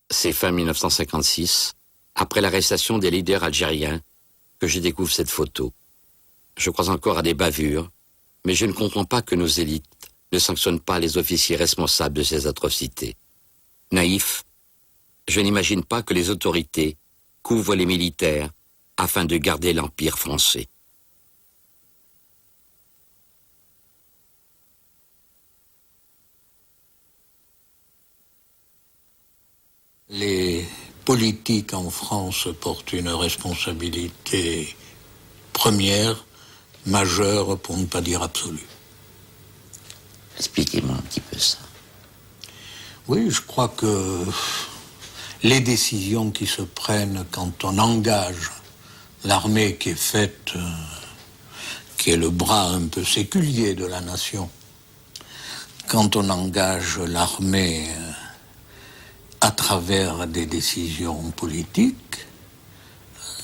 C'est fin 1956, après l'arrestation des leaders algériens, que je découvre cette photo. Je crois encore à des bavures, mais je ne comprends pas que nos élites ne sanctionnent pas les officiers responsables de ces atrocités. Naïf, je n'imagine pas que les autorités couvrent les militaires afin de garder l'Empire français. Les politiques en France portent une responsabilité première, majeure, pour ne pas dire absolue. Expliquez-moi un petit peu ça. Oui, je crois que les décisions qui se prennent quand on engage l'armée qui est faite, qui est le bras un peu séculier de la nation, quand on engage l'armée à travers des décisions politiques,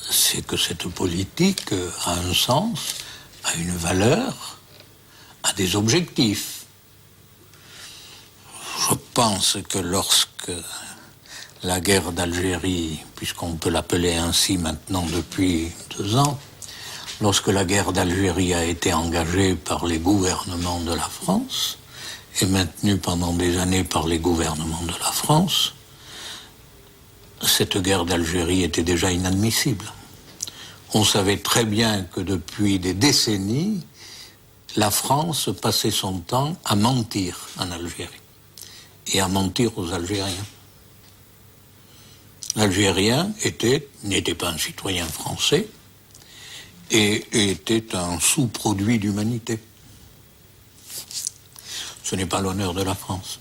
c'est que cette politique a un sens, a une valeur, a des objectifs. Je pense que lorsque la guerre d'Algérie, puisqu'on peut l'appeler ainsi maintenant depuis 2 ans, lorsque la guerre d'Algérie a été engagée par les gouvernements de la France et maintenue pendant des années par les gouvernements de la France, cette guerre d'Algérie était déjà inadmissible. On savait très bien que depuis des décennies, la France passait son temps à mentir en Algérie et à mentir aux Algériens. L'Algérien n'était pas un citoyen français et était un sous-produit d'humanité. Ce n'est pas l'honneur de la France.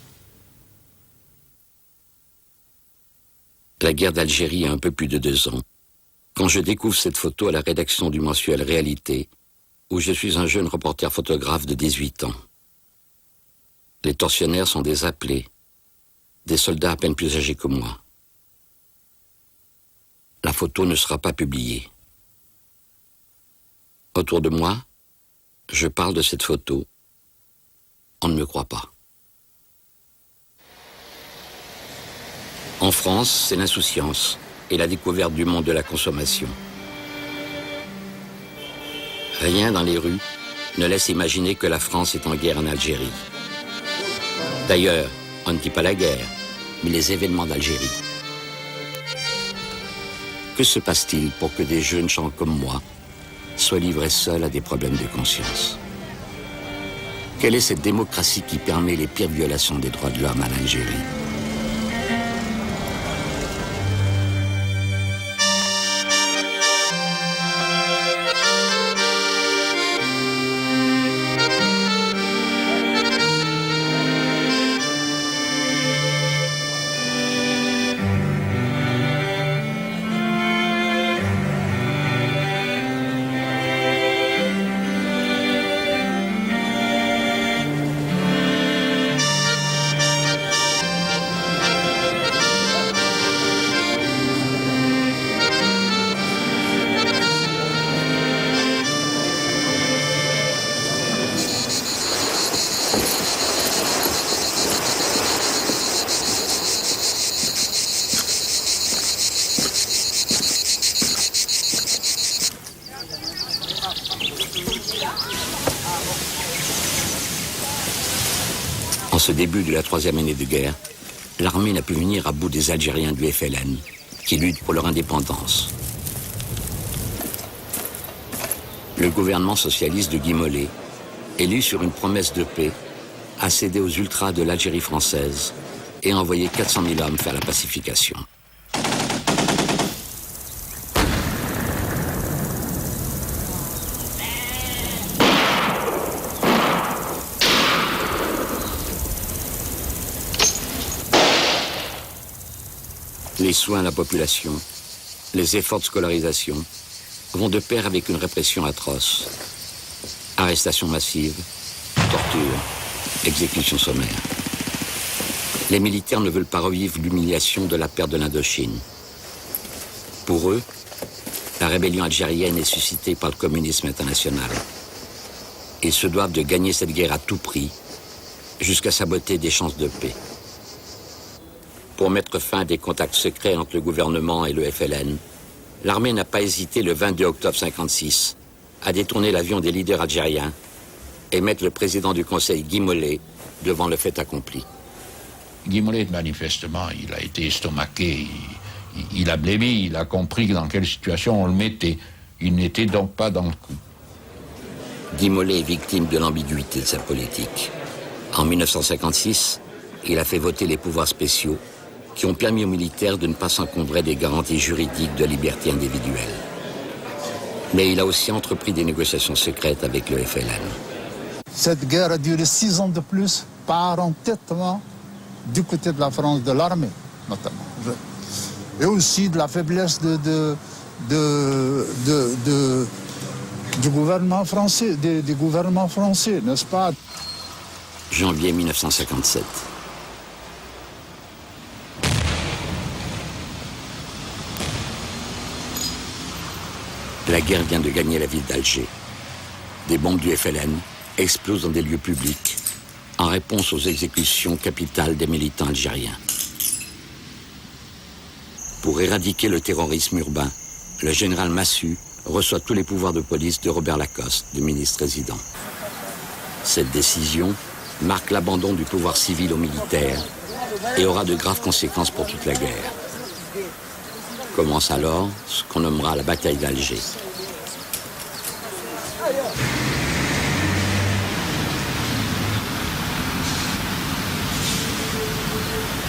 La guerre d'Algérie a un peu plus de 2 ans, quand je découvre cette photo à la rédaction du mensuel Réalité, où je suis un jeune reporter photographe de 18 ans. Les tortionnaires sont des appelés, des soldats à peine plus âgés que moi. La photo ne sera pas publiée. Autour de moi, je parle de cette photo. On ne me croit pas. En France, c'est l'insouciance et la découverte du monde de la consommation. Rien dans les rues ne laisse imaginer que la France est en guerre en Algérie. D'ailleurs, on ne dit pas la guerre, mais les événements d'Algérie. Que se passe-t-il pour que des jeunes gens comme moi soient livrés seuls à des problèmes de conscience? Quelle est cette démocratie qui permet les pires violations des droits de l'homme en Algérie? En ce début de la 3e année de guerre, l'armée n'a pu venir à bout des Algériens du FLN, qui luttent pour leur indépendance. Le gouvernement socialiste de Guy Mollet, élu sur une promesse de paix, a cédé aux ultras de l'Algérie française et a envoyé 400 000 hommes faire la pacification. Les soins à la population, les efforts de scolarisation vont de pair avec une répression atroce. Arrestations massives, torture, exécutions sommaires. Les militaires ne veulent pas revivre l'humiliation de la perte de l'Indochine. Pour eux, la rébellion algérienne est suscitée par le communisme international. Ils se doivent de gagner cette guerre à tout prix, jusqu'à saboter des chances de paix. Pour mettre fin à des contacts secrets entre le gouvernement et le FLN, l'armée n'a pas hésité le 22 octobre 1956 à détourner l'avion des leaders algériens et mettre le président du Conseil, Guy Mollet, devant le fait accompli. Guy Mollet, manifestement, il a été estomaqué, il a blêmi, il a compris dans quelle situation on le mettait. Il n'était donc pas dans le coup. Guy Mollet est victime de l'ambiguïté de sa politique. En 1956, il a fait voter les pouvoirs spéciaux qui ont permis aux militaires de ne pas s'encombrer des garanties juridiques de liberté individuelle. Mais il a aussi entrepris des négociations secrètes avec le FLN. Cette guerre a duré 6 ans de plus par entêtement du côté de la France, de l'armée notamment. Et aussi de la faiblesse du gouvernement français, des gouvernements français, n'est-ce pas? Janvier 1957. La guerre vient de gagner la ville d'Alger. Des bombes du FLN explosent dans des lieux publics en réponse aux exécutions capitales des militants algériens. Pour éradiquer le terrorisme urbain, le général Massu reçoit tous les pouvoirs de police de Robert Lacoste, le ministre résident. Cette décision marque l'abandon du pouvoir civil aux militaires et aura de graves conséquences pour toute la guerre. Commence alors ce qu'on nommera la bataille d'Alger.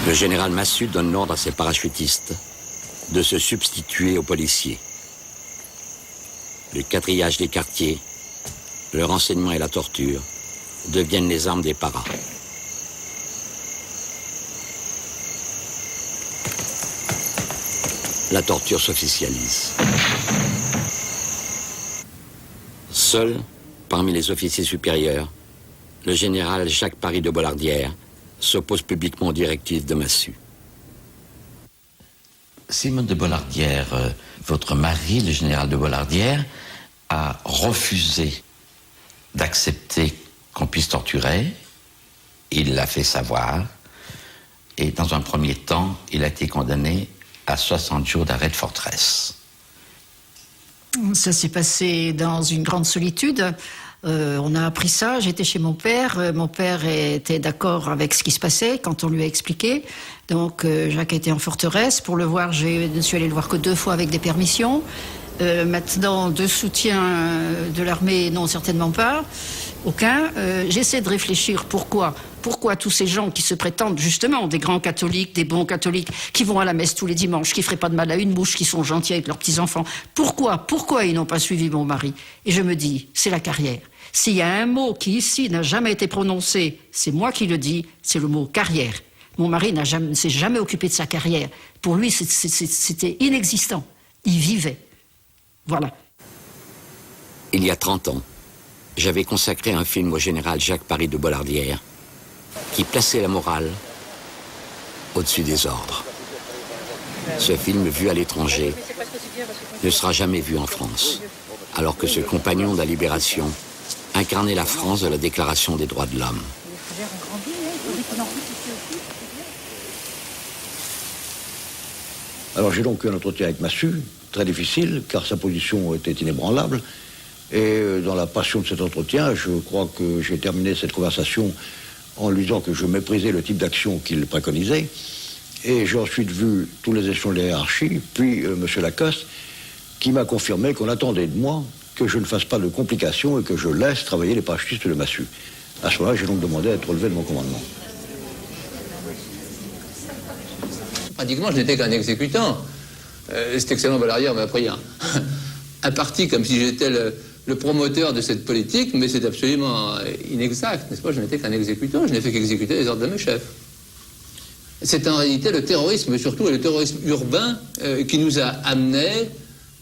Le général Massu donne l'ordre à ses parachutistes de se substituer aux policiers. Le quadrillage des quartiers, le renseignement et la torture deviennent les armes des paras. La torture s'officialise. Seul, parmi les officiers supérieurs, le général Jacques Paris de Bollardière s'oppose publiquement aux directives de Massu. Simone de Bollardière, votre mari, le général de Bollardière, a refusé d'accepter qu'on puisse torturer. Il l'a fait savoir. Et dans un premier temps, il a été condamné à 60 jours d'arrêt de forteresse. Ça s'est passé dans une grande solitude. On a appris ça, j'étais chez mon père. Mon père était d'accord avec ce qui se passait quand on lui a expliqué. Donc Jacques était en forteresse. Pour le voir, je ne suis allée le voir que 2 fois avec des permissions. Maintenant, de soutien de l'armée, non, certainement pas. Aucun. J'essaie de réfléchir pourquoi tous ces gens qui se prétendent justement des grands catholiques, des bons catholiques, qui vont à la messe tous les dimanches, qui feraient pas de mal à une mouche, qui sont gentils avec leurs petits-enfants, pourquoi ils n'ont pas suivi mon mari? Et je me dis, c'est la carrière. S'il y a un mot qui ici n'a jamais été prononcé, c'est moi qui le dis, c'est le mot carrière. Mon mari ne s'est jamais occupé de sa carrière. Pour lui, c'était inexistant. Il vivait. Voilà. Il y a 30 ans, j'avais consacré un film au général Jacques Paris de Bollardière qui plaçait la morale au-dessus des ordres. Ce film, vu à l'étranger, ne sera jamais vu en France, alors que ce compagnon de la libération incarnait la France de la Déclaration des droits de l'homme. Alors j'ai donc eu un entretien avec Massu, très difficile, car sa position était inébranlable. Et dans la passion de cet entretien, je crois que j'ai terminé cette conversation en lui disant que je méprisais le type d'action qu'il préconisait. Et j'ai ensuite vu tous les échelons de la hiérarchie, puis M. Lacoste, qui m'a confirmé qu'on attendait de moi que je ne fasse pas de complications et que je laisse travailler les parachutistes de Massu. À ce moment-là, j'ai donc demandé à être relevé de mon commandement. Pratiquement, je n'étais qu'un exécutant. Cet excellent Bollardière m'a appris un parti comme si j'étais le promoteur de cette politique, mais c'est absolument inexact, n'est-ce pas? Je n'étais qu'un exécutant, je n'ai fait qu'exécuter les ordres de mes chefs. C'est en réalité le terrorisme, surtout, et le terrorisme urbain qui nous a amenés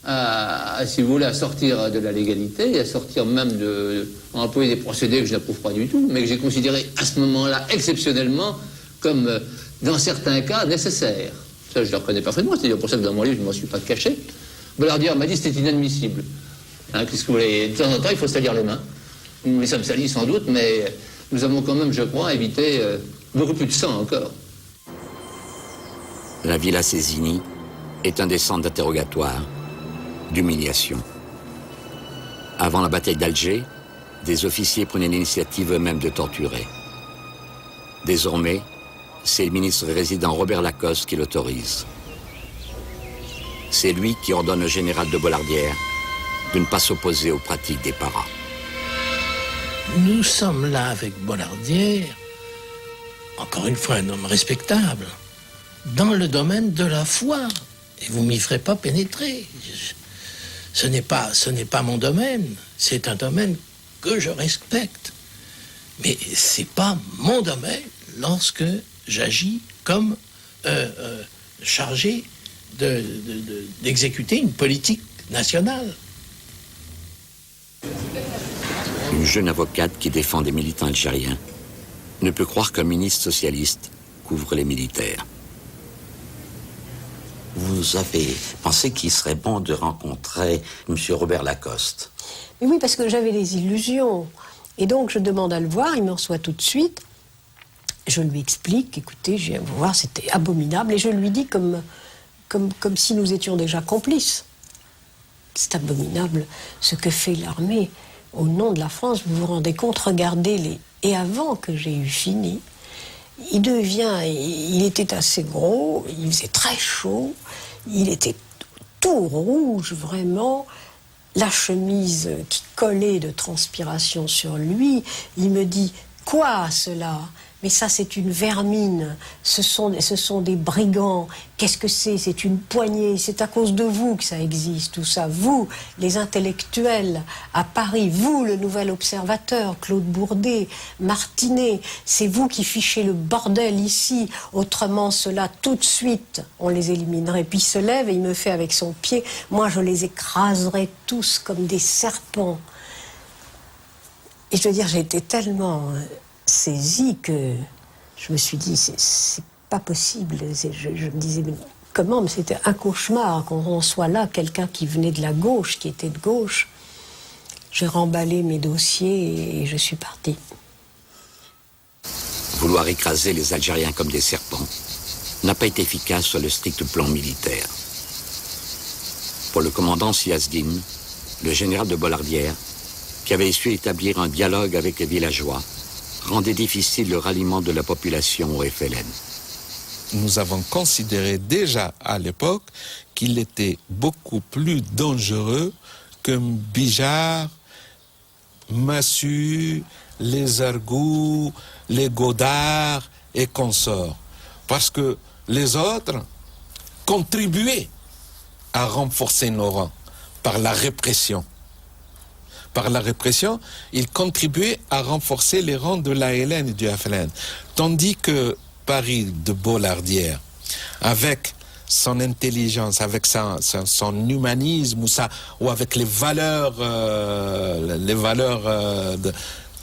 à, si vous voulez, à sortir de la légalité, et à sortir même à employer des procédés que je n'approuve pas du tout, mais que j'ai considérés à ce moment-là, exceptionnellement, comme, dans certains cas, nécessaires. Ça, je le reconnais parfaitement, c'est-à-dire pour ça que dans mon livre, je ne m'en suis pas caché. Bollardière m'a dit que c'était inadmissible. Hein, qu'est-ce que vous voulez? De temps en temps, il faut se salir les mains. Nous les sommes salis sans doute, mais nous avons quand même, je crois, évité beaucoup plus de sang encore. La Villa Cézini est un des centres d'interrogatoire, d'humiliation. Avant la bataille d'Alger, des officiers prenaient l'initiative eux-mêmes de torturer. Désormais, c'est le ministre résident Robert Lacoste qui l'autorise. C'est lui qui ordonne au général de Bollardière de ne pas s'opposer aux pratiques des paras. Nous sommes là avec Bollardière, encore une fois un homme respectable, dans le domaine de la foi. Et vous m'y ferez pas pénétrer. Ce n'est pas mon domaine, c'est un domaine que je respecte. Mais c'est pas mon domaine lorsque j'agis comme chargé d'exécuter une politique nationale. Une jeune avocate qui défend des militants algériens ne peut croire qu'un ministre socialiste couvre les militaires. Vous avez pensé qu'il serait bon de rencontrer M. Robert Lacoste? Mais oui, parce que j'avais des illusions. Et donc, je demande à le voir, il me reçoit tout de suite. Je lui explique, écoutez, je viens vous voir, c'était abominable. Et je lui dis comme si nous étions déjà complices. C'est abominable ce que fait l'armée au nom de la France. Vous vous rendez compte, regardez-les. Et avant que j'ai eu fini, il était assez gros, il faisait très chaud, il était tout rouge, vraiment, la chemise qui collait de transpiration sur lui. Il me dit, quoi cela ? Mais ça, c'est une vermine, ce sont des brigands. Qu'est-ce que c'est ? C'est une poignée, c'est à cause de vous que ça existe, tout ça. Vous, les intellectuels à Paris, vous, le nouvel observateur, Claude Bourdet, Martinet, c'est vous qui fichez le bordel ici. Autrement, cela, tout de suite, on les éliminerait. Puis il se lève et il me fait avec son pied, moi, je les écraserai tous comme des serpents. Et je veux dire, j'ai été tellement saisie que je me suis dit, c'est pas possible. Je me disais, mais comment ? Mais c'était un cauchemar qu'on soit là, quelqu'un qui venait de la gauche, qui était de gauche. J'ai remballé mes dossiers et je suis partie. Vouloir écraser les Algériens comme des serpents n'a pas été efficace sur le strict plan militaire. Pour le commandant Siazdine, le général de Bollardière, qui avait su établir un dialogue avec les villageois, rendait difficile le ralliement de la population au FLN. Nous avons considéré déjà à l'époque qu'il était beaucoup plus dangereux que Bijard, Massu, les Argoux, les Godard et consorts. Parce que les autres contribuaient à renforcer nos rangs par la répression. Par la répression, il contribuait à renforcer les rangs de l'ALN et du FLN. Tandis que Paris de Bollardière, avec son intelligence, avec son humanisme ou avec les valeurs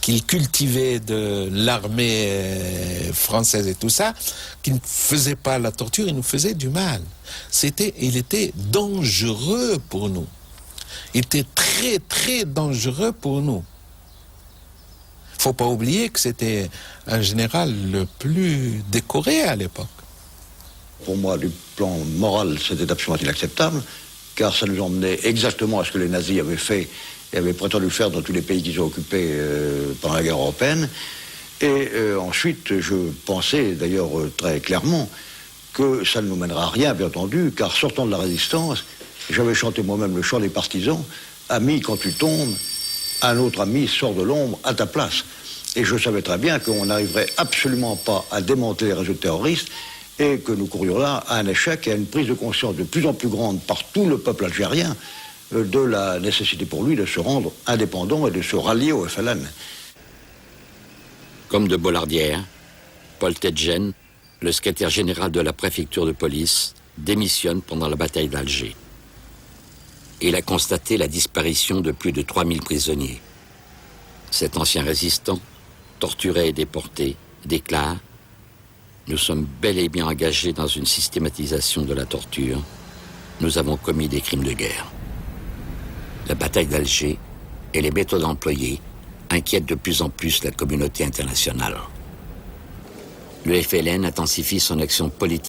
qu'il cultivait de l'armée française et tout ça, qui ne faisait pas la torture, il nous faisait du mal. Il était dangereux pour nous. Il était très, très dangereux pour nous. Il ne faut pas oublier que c'était un général le plus décoré à l'époque. Pour moi, du plan moral, c'était absolument inacceptable, car ça nous emmenait exactement à ce que les nazis avaient fait et avaient prétendu faire dans tous les pays qu'ils ont occupés pendant la guerre européenne. Et ensuite, je pensais d'ailleurs très clairement que ça ne nous mènera à rien, bien entendu, car sortant de la résistance, j'avais chanté moi-même le chant des partisans. Ami, quand tu tombes, un autre ami sort de l'ombre à ta place. Et je savais très bien qu'on n'arriverait absolument pas à démanteler les réseaux terroristes et que nous courions là à un échec et à une prise de conscience de plus en plus grande par tout le peuple algérien de la nécessité pour lui de se rendre indépendant et de se rallier au FLN. Comme de Bollardière, Paul Tedjen, le secrétaire général de la préfecture de police, démissionne pendant la bataille d'Alger. Il a constaté la disparition de plus de 3000 prisonniers. Cet ancien résistant, torturé et déporté, déclare « Nous sommes bel et bien engagés dans une systématisation de la torture. Nous avons commis des crimes de guerre. » La bataille d'Alger et les méthodes employées inquiètent de plus en plus la communauté internationale. Le FLN intensifie son action politique